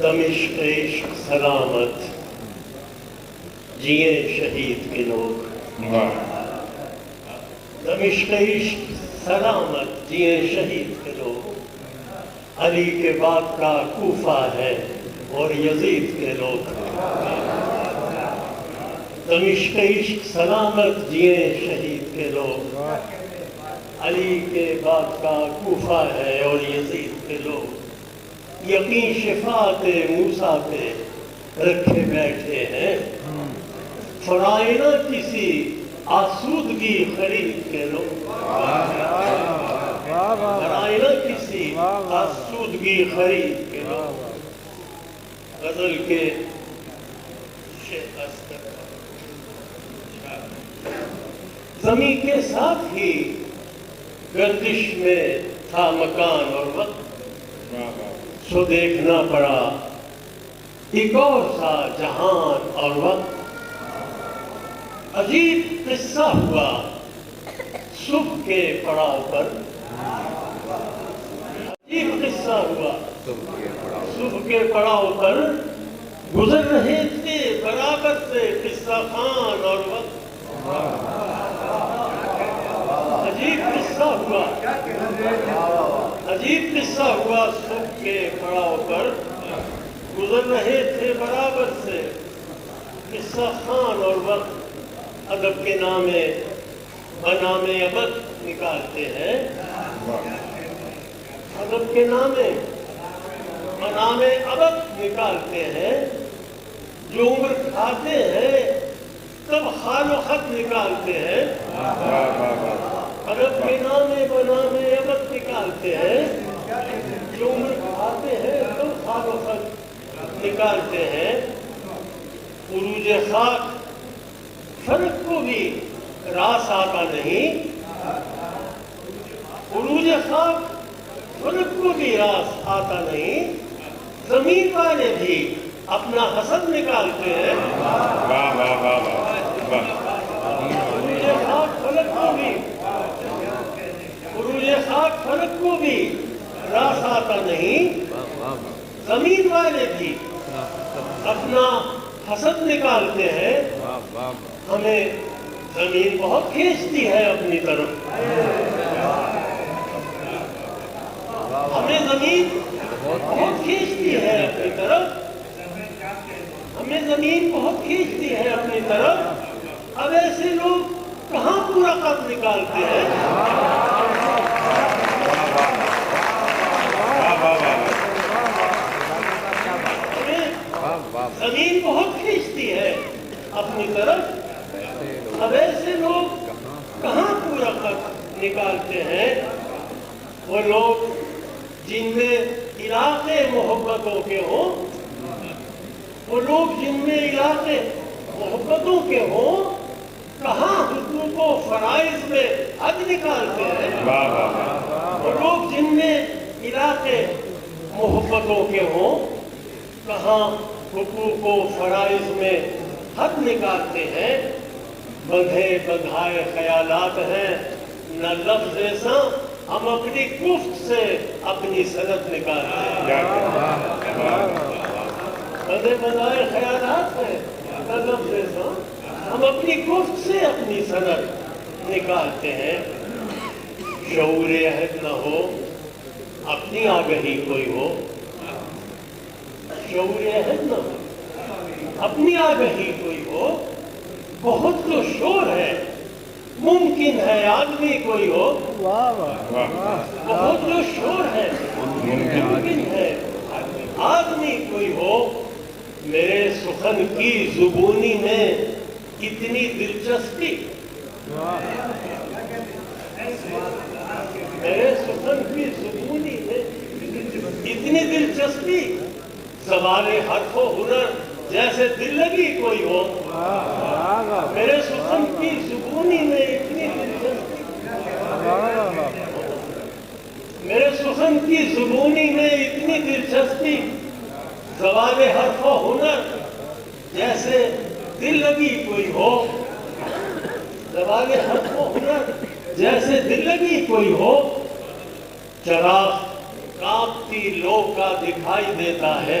دمشق عشق سلامت جیے شہید کے لوگ، دمشق عشق سلامت جیے شہید کے لوگ، علی کے بعد کا کوفہ ہے اور یزید کے لوگ، دمشق عشق سلامت جیے شہید کے لوگ، علی کے بعد کا کوفہ ہے اور یزید کے لوگ، یقین شفاعت موسیٰ پہ رکھے بیٹھے ہیں، فرائنا کسی آسودگی خرید کے لوگ، فرائنا کسی آسودگی خرید کے لوگ۔ غزل کے زمین کے ساتھ ہی گردش میں تھا مکان اور وقت، سو دیکھنا پڑا ایک اور سا جہان اور وقت، عجیب قصہ ہوا صبح کے پڑاؤ پر، عجیب قصہ ہوا صبح کے پڑاؤ پر، گزر رہے تھے برابر سے قصہ خان اور وقت، عجیب قصہ ہوا، عجیب قصہ ہوا صبح کے پڑاؤ پر، گزر رہے تھے برابر سے قصہ خان اور وقت، ادب کے نامے بنام ابد نکالتے ہیں، ادب کے نامے بنام ابد نکالتے ہیں، جو عمر کھاتے ہیں تب خال و خط نکالتے ہیں، ادب کے نامے بنام ابد نکالتے ہیں، جو عمر کھاتے ہیں تب خال و خط نکالتے ہیں، عروج خاک فرق کو بھی راس آتا نہیں، عروج خاک فرق کو بھی راس آتا نہیں، زمین والے بھی اپنا حسد نکالتے ہیں، عروج خاک فرق کو بھی، عروج خاک فرق کو بھی راس آتا نہیں، زمین والے بھی اپنا حسد نکالتے ہیں، ہمیں زمین بہت کھینچتی ہے اپنی طرف، ہمیں زمین بہت کھینچتی ہے اپنی طرف، ہمیں زمین بہت کھینچتی ہے اپنی طرف، اب ایسے لوگ کہاں پورا قد نکالتے ہیں، زمین بہت کھینچتی ہے اپنی طرف، اب ایسے لوگ کہاں پورا قد نکالتے ہیں، وہ لوگ جن میں علاقے محبتوں کے ہوں، وہ لوگ جن میں علاقے محبتوں کے ہوں، کہاں حقوق و فرائض میں حد نکالتے ہیں، وہ لوگ جن میں علاقے محبتوں کے ہوں، کہاں حقوق و فرائض میں حد نکالتے ہیں، بندھے بندھائے خیالات ہیں نہ لفظ ایسا، ہم اپنی گفت سے اپنی سند نکالتے ہیں، بندھے بندھائے خیالات ہیں نہ لفظ ایسا، ہم اپنی گفت سے اپنی سند نکالتے ہیں، شعور عہد نہ ہو اپنی آگہی کوئی ہو، شعور عہد نہ ہو اپنی آگہی کوئی ہو، بہت تو شور ہے ممکن ہے آدمی کوئی ہو، بہت جو شور ہے ممکن ہے آدمی کوئی ہو، میرے سخن کی زبونی میں اتنی دلچسپی، میرے سخن کی زبونی میں اتنی دلچسپی، زبان حرف و ہنر جیسے دل لگی کوئی ہو، میرے سخن کی زبونی میں اتنی دلچسپی، میرے سخن کی زبونی میں اتنی دلچسپی، زبان حرف و ہنر جیسے دل لگی کوئی ہو، زبان حرف و ہنر جیسے دل لگی کوئی ہو، چراغ کانپتی لو کا دکھائی دیتا ہے،